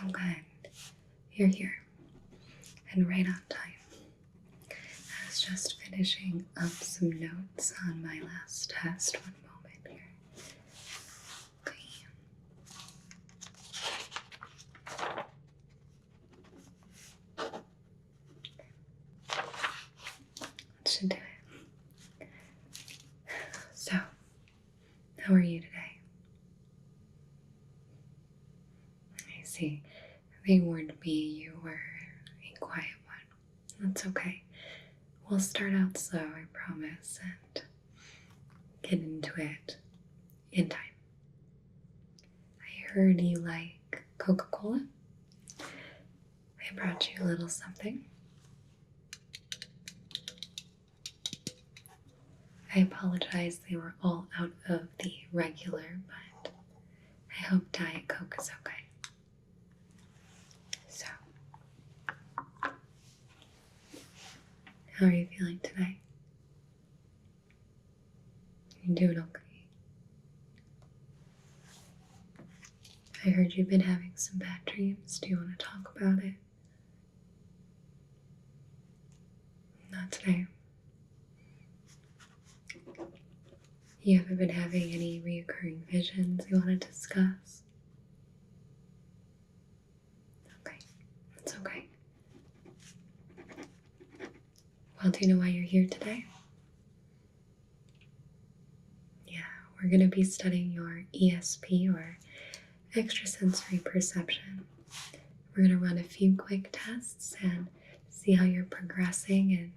So good. You're here. And right on time. I was just finishing up some notes on my last test. One moment here. Okay. That should do it. So, how are you today? I see. They warned me you were a quiet one. That's okay. We'll start out slow, I promise, and get into it in time. I heard you like Coca-Cola. I brought you a little something. I apologize they were all out of the regular, but I hope Diet Coke is okay. So, how are you feeling today? You doing okay? I heard you've been having some bad dreams. Do you want to talk about it? Not today. You haven't been having any reoccurring visions you want to discuss? Okay, that's okay. Well, do you know why you're here today? Yeah, we're going to be studying your ESP, or extrasensory perception. We're going to run a few quick tests and see how you're progressing and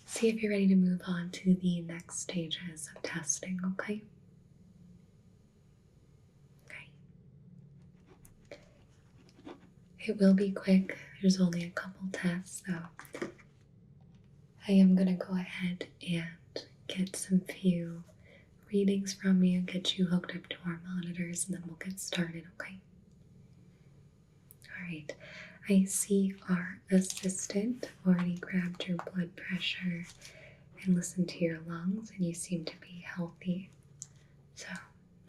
see if you're ready to move on to the next stages of testing, okay? Okay. It will be quick. There's only a couple tests, so I am going to go ahead and get some few readings from you, get you hooked up to our monitors, and then we'll get started, okay? Alright, I see our assistant already grabbed your blood pressure and listened to your lungs, and you seem to be healthy, so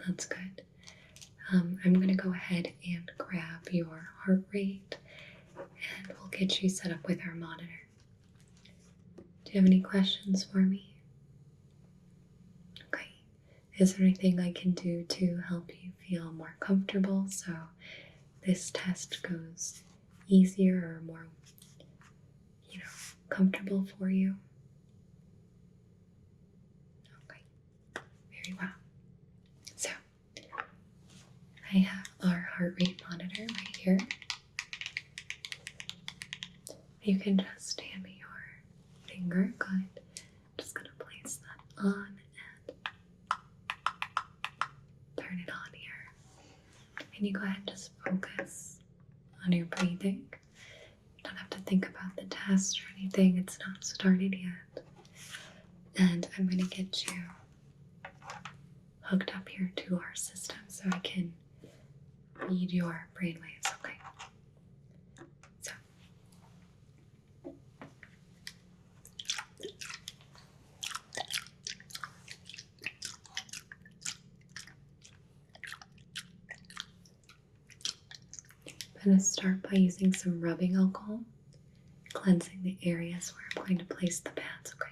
that's good. I'm going to go ahead and grab your heart rate, and we'll get you set up with our monitor. Do you have any questions for me? Okay. Is there anything I can do to help you feel more comfortable so this test goes easier or more, comfortable for you? Okay. Very well. So, I have our heart rate monitor right here. You can just hand me your finger. Good. I'm just going to place that on and turn it on here. And you go ahead and just focus on your breathing. You don't have to think about the test or anything. It's not started yet. And I'm going to get you hooked up here to our system so I can read your brainwaves, okay? So, I'm going to start by using some rubbing alcohol, cleansing the areas where I'm going to place the pads, okay?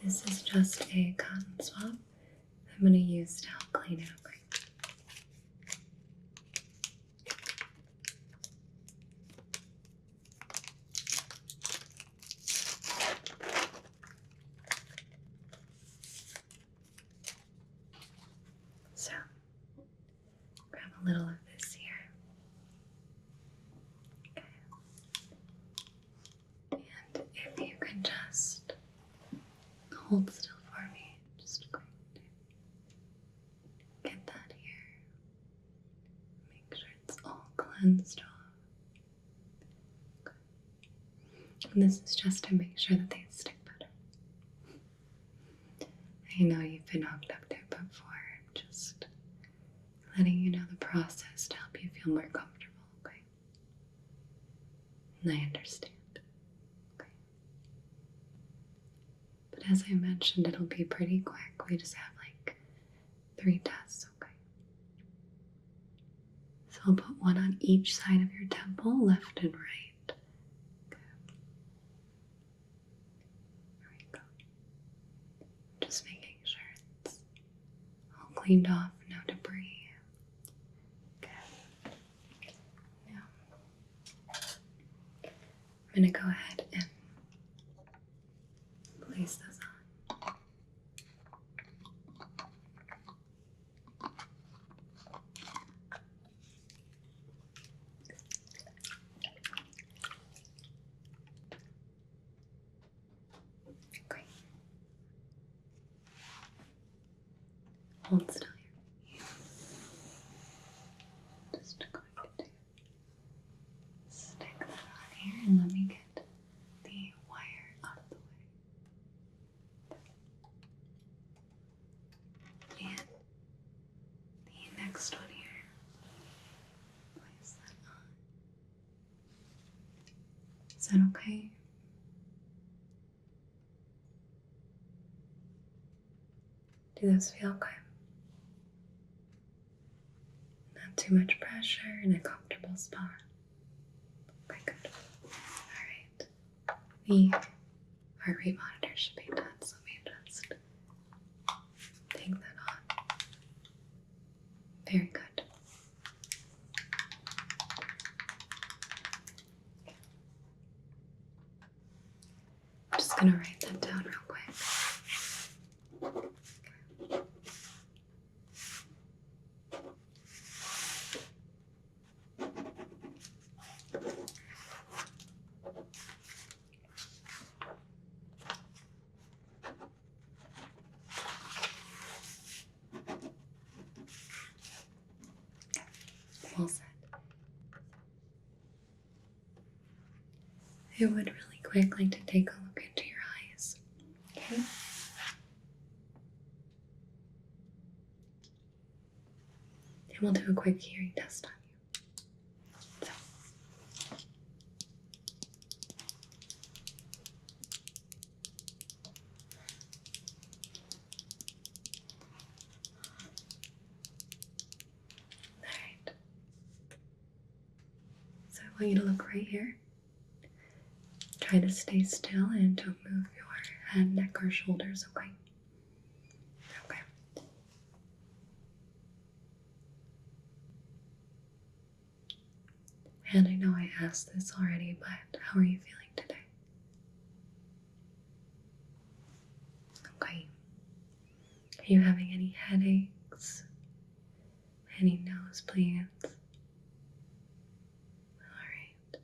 This is just a cotton swab I'm going to use to help clean it, okay? So, grab a little of this here. Okay. And if you can just hold still for me, just going to get that here. Make sure it's all cleansed off. And this is just to make sure that they stick better. I know you've been hooked up to it before, just letting you know the process to help you feel more comfortable, okay? And I understand, okay? But as I mentioned, it'll be pretty quick. We just have like 3 tests, okay? So I'll put one on each side of your temple, left and right. Okay. There we go. Just making sure it's all cleaned off, no debris. Okay. Now, I'm going to go ahead and place this on. Okay. Hold still here. Just going to stick that on here and let me get the wire out of the way. And the next one here. Place that on. Is that okay? Do those feel okay? Not too much pressure in a comfortable spot. Okay, good. Alright. The heart rate monitor should be done, so let me just take that on. Very good. I'm just gonna write that down real quick. All set. I would really quick like to take a look into your eyes. Okay? And we'll do a quick hearing test on you. So. Alright. So I want you to look right here. Try to stay still and don't move your head, neck, or shoulders, okay? Okay. And I know I asked this already, but how are you feeling today? Okay. Are you having any headaches? Any nosebleeds? Alright.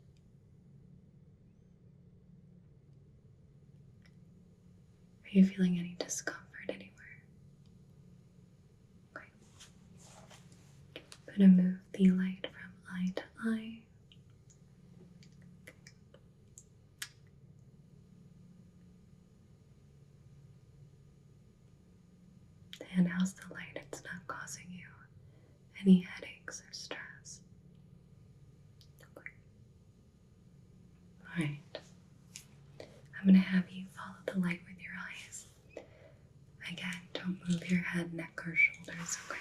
Are you feeling any discomfort anywhere? Okay. I'm going to move the light from eye to eye. And how's the light? It's not causing you any headaches or stress. Okay. Alright. I'm going to have you follow the light with your eyes. Again, don't move your head, neck, or shoulders, okay?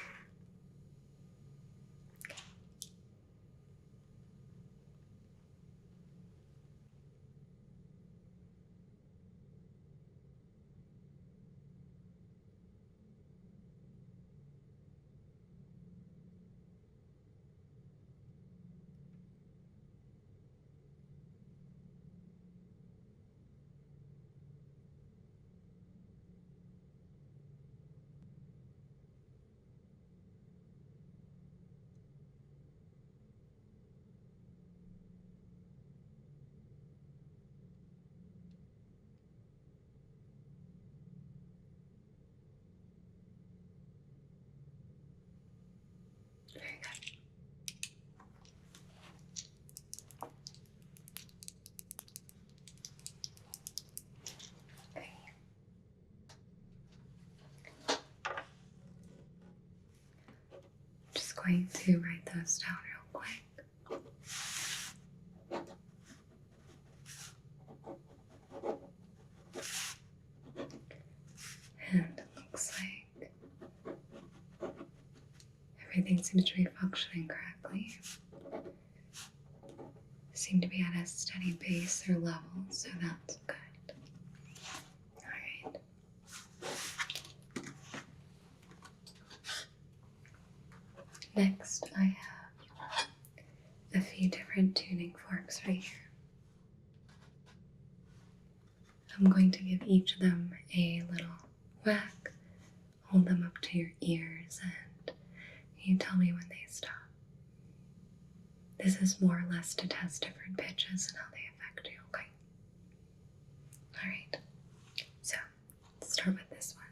Very good. going to write those down real quick. And it looks like everything seems to be functioning correctly. Seem to be at a steady pace or level, so that's good. Alright. Next, I have a few different tuning forks right here. I'm going to give each of them a little whack, hold them up to your ears, and you tell me when they stop. This is more or less to test different pitches and how they affect you, okay? Alright, so let's start with this one.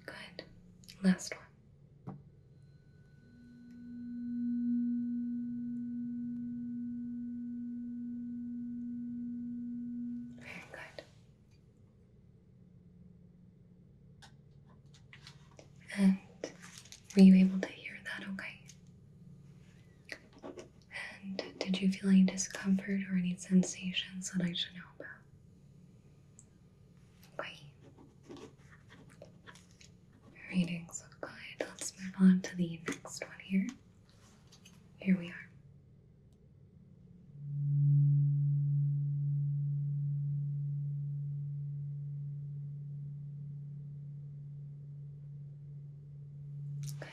Good. Last one. Very good. And were you able to hear that okay? And did you feel any discomfort or any sensations that I should know about? Okay. Readings look good. Let's move on to the next one here. Here we are. Good.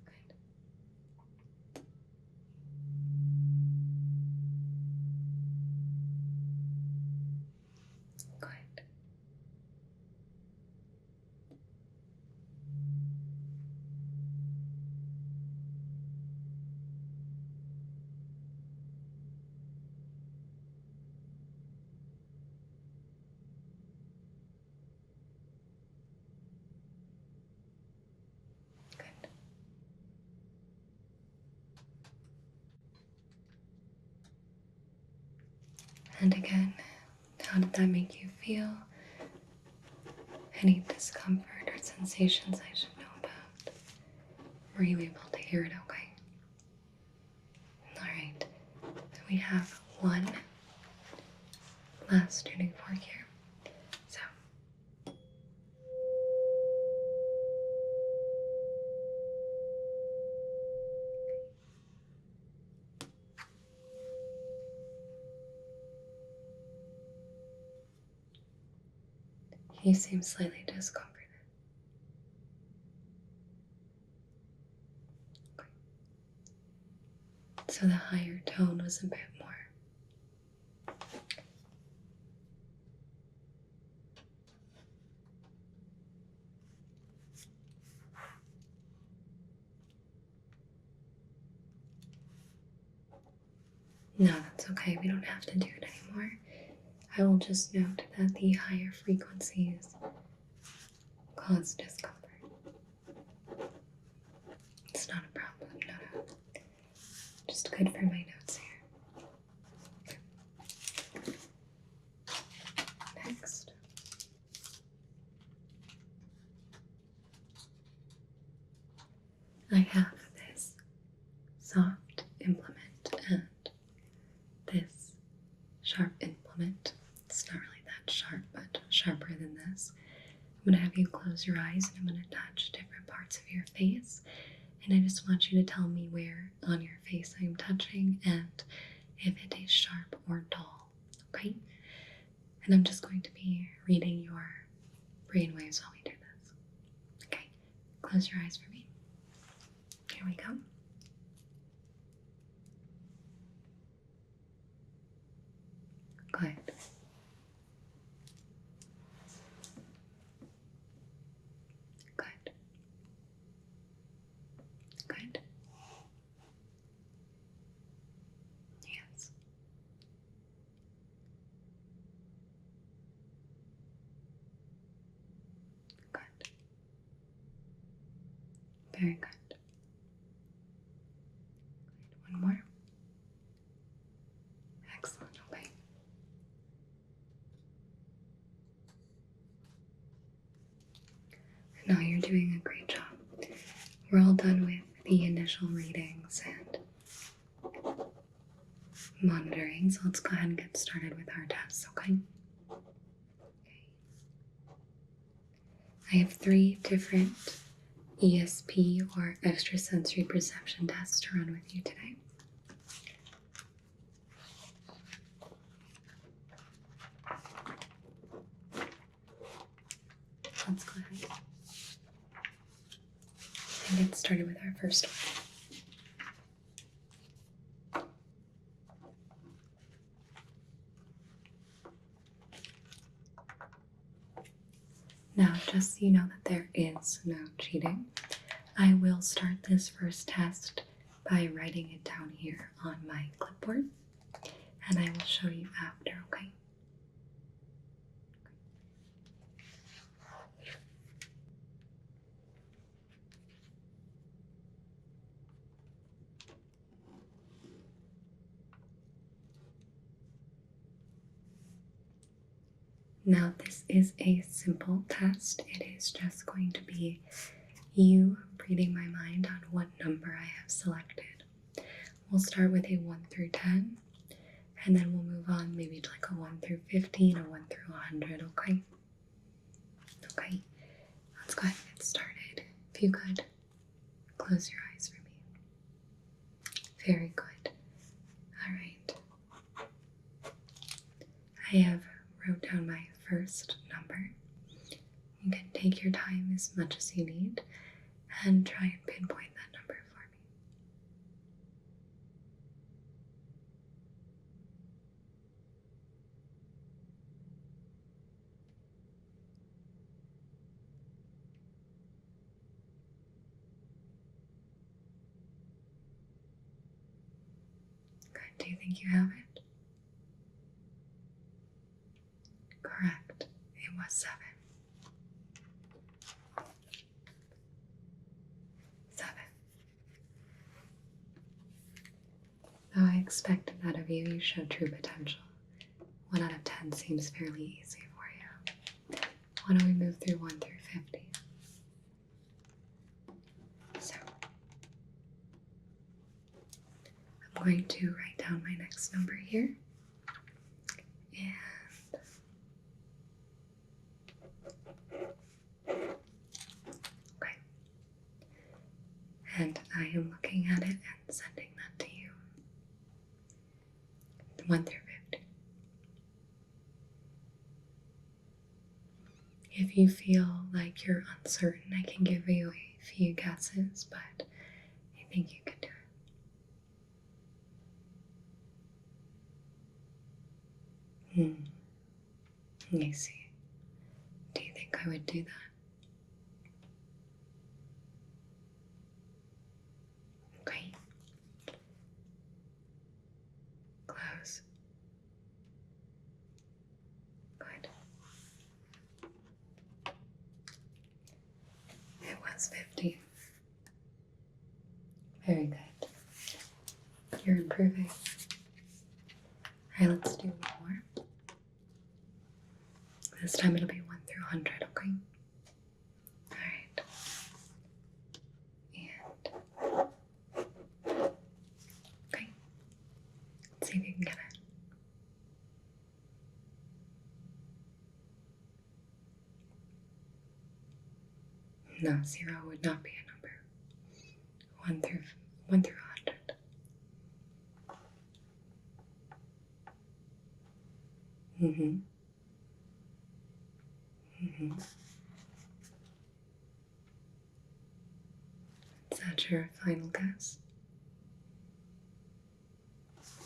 Good. Good. Good. And again, how did that make you feel? Any discomfort or sensations I should know about? Were you able to hear it okay? Alright, so we have one last tuning fork here. So, you seem slightly discomforted. Okay. So the higher tone was a bit more. No, that's okay. We don't have to do it anymore. I will just note that the higher frequencies cause discomfort. It's not a problem, no. Just good for my notes here. Next. I have this soft implement and this sharp implement. It's not really that sharp, but sharper than this. I'm going to have you close your eyes and I'm going to touch different parts of your face. And I just want you to tell me where on your face I'm touching and if it is sharp or dull, okay? And I'm just going to be reading your brainwaves while we do this. Okay, close your eyes for me. Here we go. Good. Good. Good. Yes. Good. Very good. One more. Excellent. Okay. No, you're doing a great job. We're all done with the initial readings and monitoring, so let's go ahead and get started with our tests, okay? I have 3 different ESP or extrasensory perception tests to run with you today. Let's go ahead and get started with our first one. Now, just so you know that there is no cheating, I will start this first test by writing it down here on my clipboard, and I will show you after, okay? Now, this is a simple test. It is just going to be you reading my mind on what number I have selected. We'll start with a 1 through 10, and then we'll move on maybe to like a 1 through 15 or 1 through 100, okay? Okay, let's go ahead and get started. If you could, close your eyes for me. Very good. All right. I have wrote down my first number. You can take your time as much as you need and try and pinpoint that number for me. Good. Do you think you have it? Correct. It was 7. 7. Though I expected that of you, you showed true potential. 1 out of 10 seems fairly easy for you. Why don't we move through 1 through 50? So, I'm going to write down my next number here. And okay. And I am looking at it and sending that to you. 1 through 50. If you feel like you're uncertain, I can give you a few guesses, but I think you can do it. I see. Do you think I would do that? Okay. Close. Good. It was 50. Very good. You're improving. Alright, let's do one more. This time it'll be 1 through 100, okay? Alright. And okay. Let's see if you can get it. No, 0 would not be a number. 1 through 100. Is that your final guess?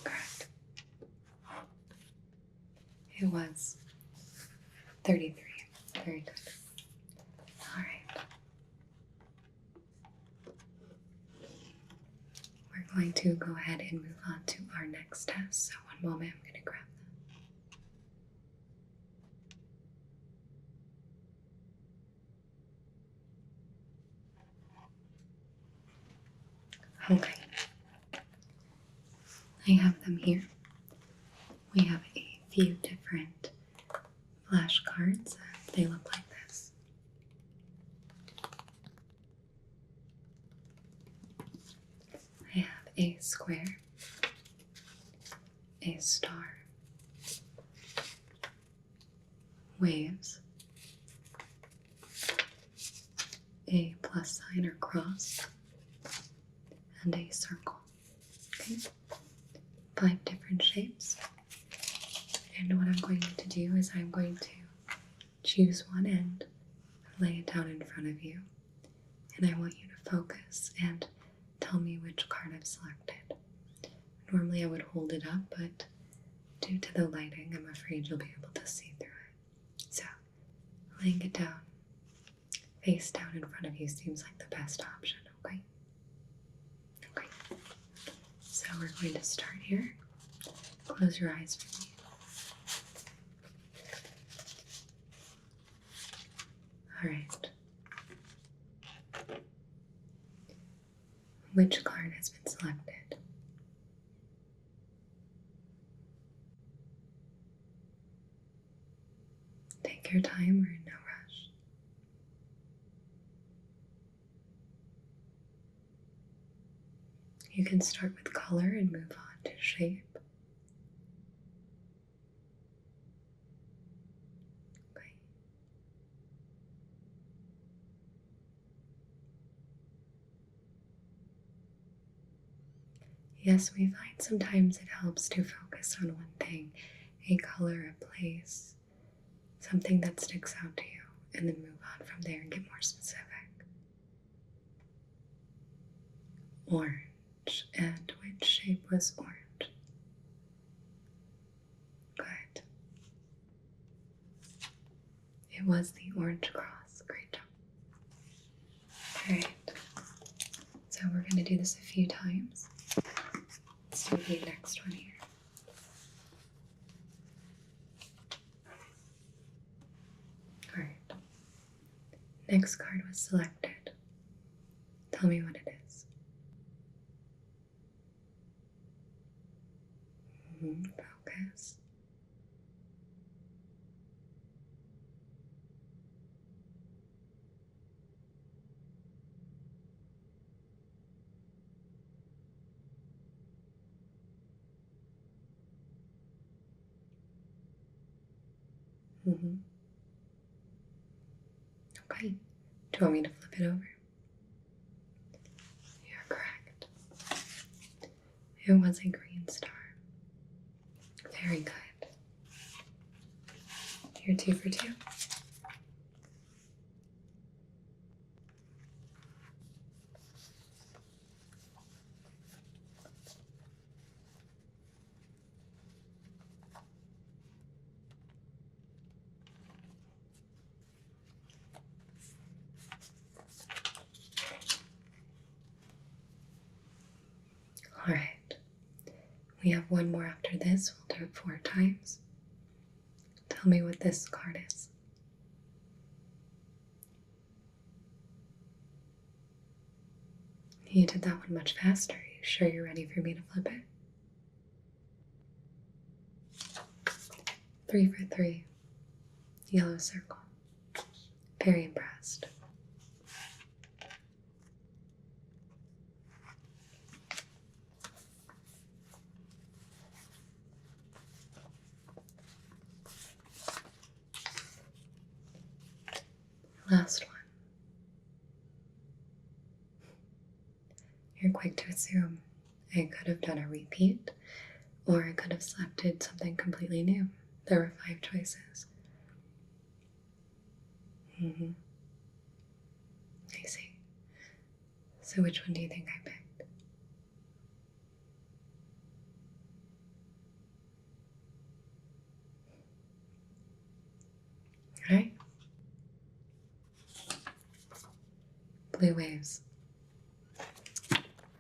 Correct. It was 33. Very good. All right. We're going to go ahead and move on to our next test. So one moment, I'm going to grab them. Okay. I have them here. We have a few different flashcards. They look like this. I have a square, a star, waves, a plus sign or cross, and a circle. Okay? 5 different shapes. And what I'm going to do is I'm going to choose one end, lay it down in front of you, and I want you to focus and tell me which card I've selected. Normally I would hold it up, but due to the lighting, I'm afraid you'll be able to see through it. So, laying it down, face down in front of you seems like the best option, okay? Okay. So we're going to start here. Close your eyes for me. All right. Which card has been selected? Take your time, we're in no rush. You can start with color and move on to shape. Okay. Yes, we find sometimes it helps to focus on one thing, a color, a place, something that sticks out to you, and then move on from there and get more specific. Orange, and which shape was orange? Good. It was the orange cross. Great job. Alright, so we're going to do this a few times. Let's do the next one here. Alright. Next card was selected. Tell me what it is. Focus. Okay. Do you want me to flip it over? You're correct. It was a green star. Very good. You're 2 for 2. All right. We have one more after this. We'll do it 4 times. Tell me what this card is. You did that one much faster. Are you sure you're ready for me to flip it? 3 for 3. Yellow circle. Very impressed. Last one. You're quick to assume I could have done a repeat, or I could have selected something completely new. There were 5 choices. I see. So which one do you think I picked? blue waves.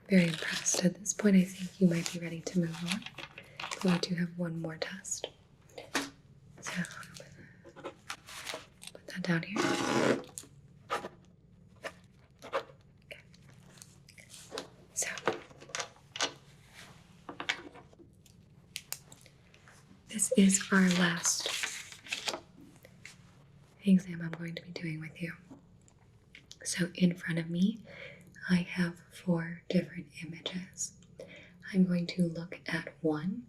Very impressed. At this point, I think you might be ready to move on. But we do have one more test. So, put that down here. Okay. So, this is our last exam I'm going to be doing with you. So in front of me, I have 4 different images. I'm going to look at one,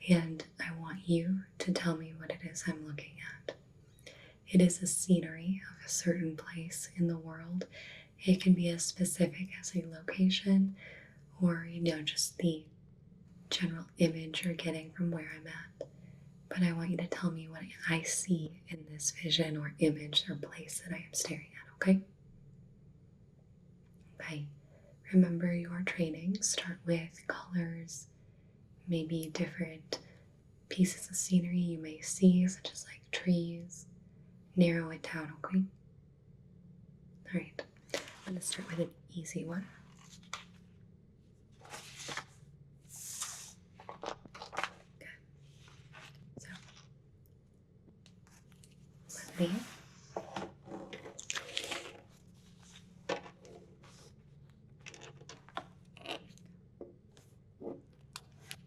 and I want you to tell me what it is I'm looking at. It is a scenery of a certain place in the world. It can be as specific as a location, or, just the general image you're getting from where I'm at. But I want you to tell me what I see in this vision or image or place that I am staring at, okay? Okay. Remember your training. Start with colors, maybe different pieces of scenery you may see, such as like trees. Narrow it down, okay? Alright. I'm going to start with an easy one. Lovely.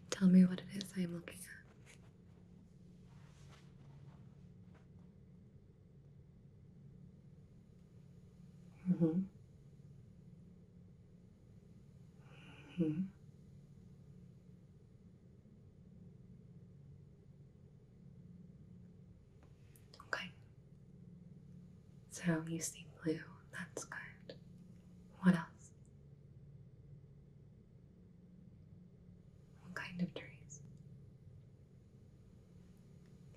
Tell me what it is I am looking at. Mm-hmm. Mm-hmm. Okay. So you see blue. That's good. What else? What kind of trees?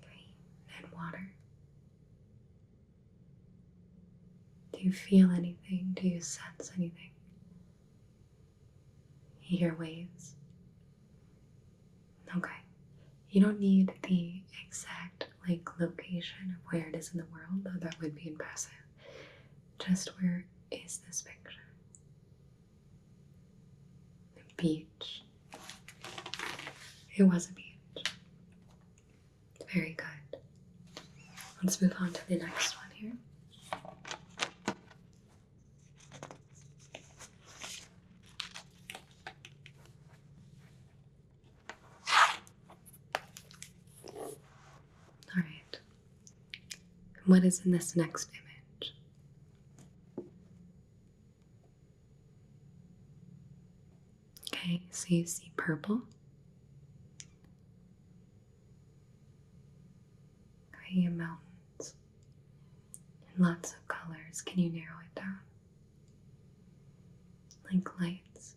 Okay. And water. Do you feel anything? Do you sense anything? You hear waves? Okay. You don't need the exact location of where it is in the world, though that would be impressive. Just where is this picture? The beach. It was a beach. Very good. Let's move on to the next one here. Alright. What is in this next image? Okay, so you see purple. Okay, and mountains. And lots of colors. Can you narrow it down? Like lights.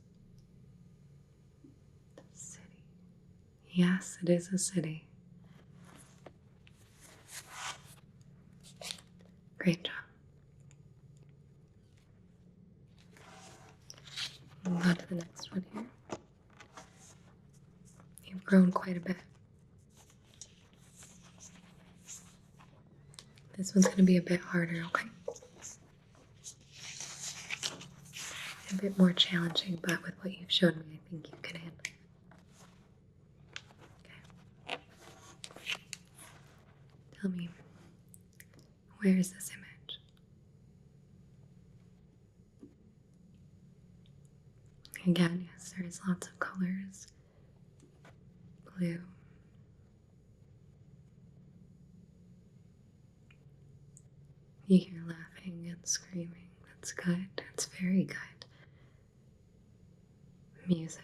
City. Yes, it is a city. Great job. Move on to the next one here. You've grown quite a bit. This one's going to be a bit harder, okay? A bit more challenging, but with what you've shown me, I think you can handle it. Okay. Tell me, where is this image? Again, yes, there is lots of colors. Blue. You hear laughing and screaming. That's good. That's very good. Music.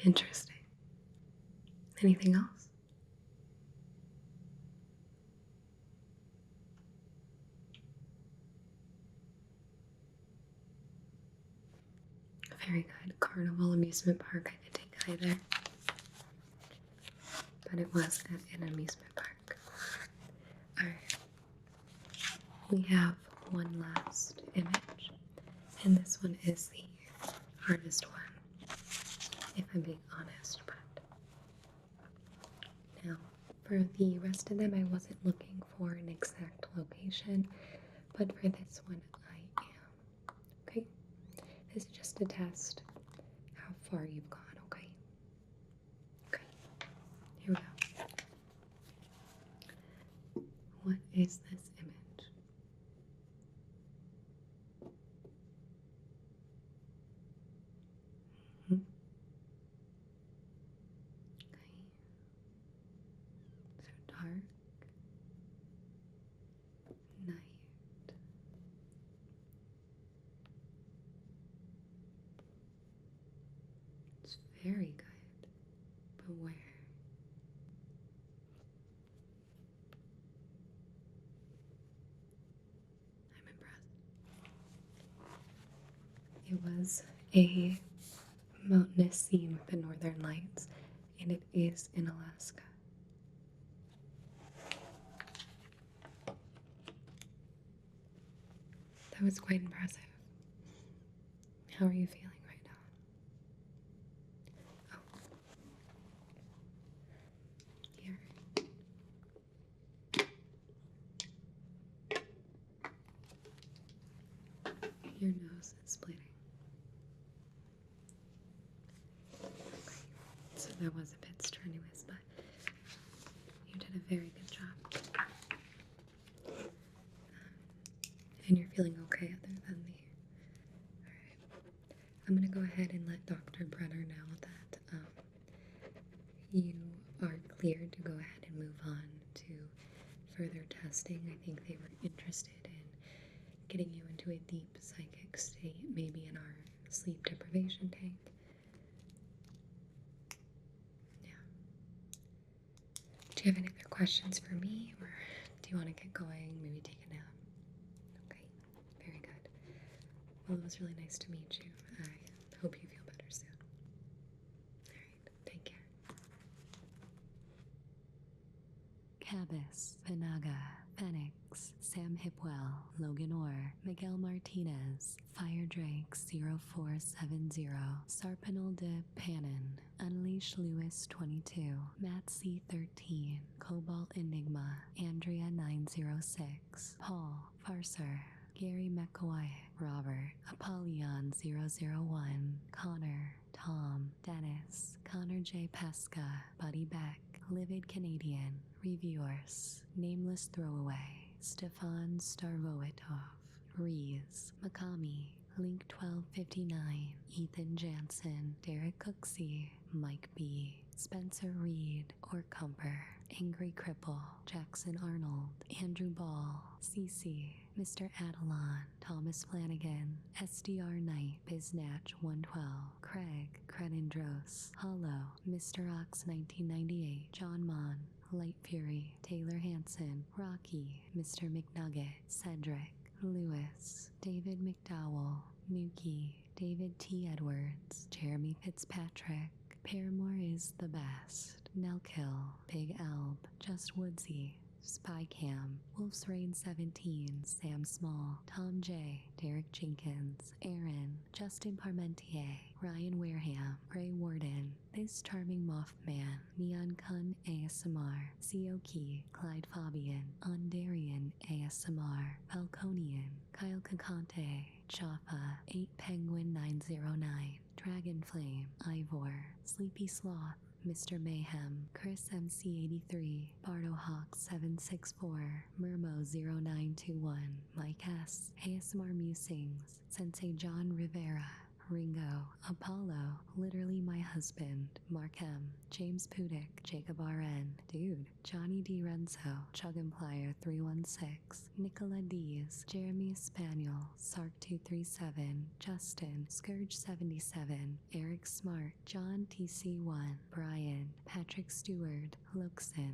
Interesting. Anything else? Very good. Carnival amusement park. I did take either. But it was at an amusement park. Alright. We have one last image. And this one is the hardest one, if I'm being honest. But now, For the rest of them, I wasn't looking for an exact location, but for this one, I am. Okay? This is just to test how far you've gone, okay? Okay. Here we go. What is this image? Okay. So dark, night. It's very good. But where? I'm impressed. It was a mountainous scene with the northern lights, and it is in Alaska. That was quite impressive. How are you feeling right now? Oh, here. Your nose is bleeding. Okay. So that was a bit strenuous, but you did a very good job. And you're feeling okay other than the... Alright. I'm going to go ahead and let Dr. Brenner know that you are cleared to go ahead and move on to further testing. I think they were interested in getting you into a deep psychic state, maybe in our sleep deprivation tank. Yeah. Do you have any other questions for me, or do you want to get going, maybe take a nap? Okay, very good. Well, it was really nice to meet you. I hope you feel better soon. Alright, take care. Cabas, Panaga, Phoenix, Sam Hipwell, Logan Orr, Miguel Martinez, Fire Drake 0470, Sarpanel de Pannon, Unleash Lewis 22, Matt C13, Cobalt Enigma, Andrea 906, Paul, Farser, Gary McCoy, Robert, Apollyon 001, Connor, Tom, Dennis, Connor J. Pesca, Buddy Beck, Livid Canadian, Reviewers, Nameless Throwaway, Stefan Starvoitov, Rees, Makami, Link 1259, Ethan Jansen, Derek Cooksey, Mike B, Spencer Reed, or Comper, Angry Cripple, Jackson Arnold, Andrew Ball, CC, Mr. Adelon, Thomas Flanagan, SDR Knight, Biznatch 112, Craig, Crenindros, Hollow, Mr. Ox 1998, John Mon, Light Fury, Taylor Hanson, Rocky, Mr. McNugget, Cedric, Lewis, David McDowell, Mookie, David T. Edwards, Jeremy Fitzpatrick, Paramore is the best, Nelkill, Big Alb, Just Woodsy, Spycam, Wolf's Reign 17, Sam Small, Tom J, Derek Jenkins, Aaron, Justin Parmentier, Ryan Wareham, Ray Warden, This Charming Mothman, Neon Kun ASMR, Sioki, Clyde Fabian, Ondarian ASMR, Falconian, Kyle Kakante, Chaffa, 8 Penguin 909, Dragonflame, Ivor, Sleepy Sloth, Mr. Mayhem, Chris MC83, Bardo Hawk 764, Murmo 0921, Mike S, ASMR Musings, Sensei John Rivera, Ringo, Apollo, Literally My Husband, Mark M, James Pudick, Jacob RN, Dude, Johnny D. Renzo, Chugimplier 316, Nicola Dees, Jeremy Spaniel, Sark237, Justin, Scourge 77, Eric Smart, John TC1, Brian, Patrick Stewart, Luxon,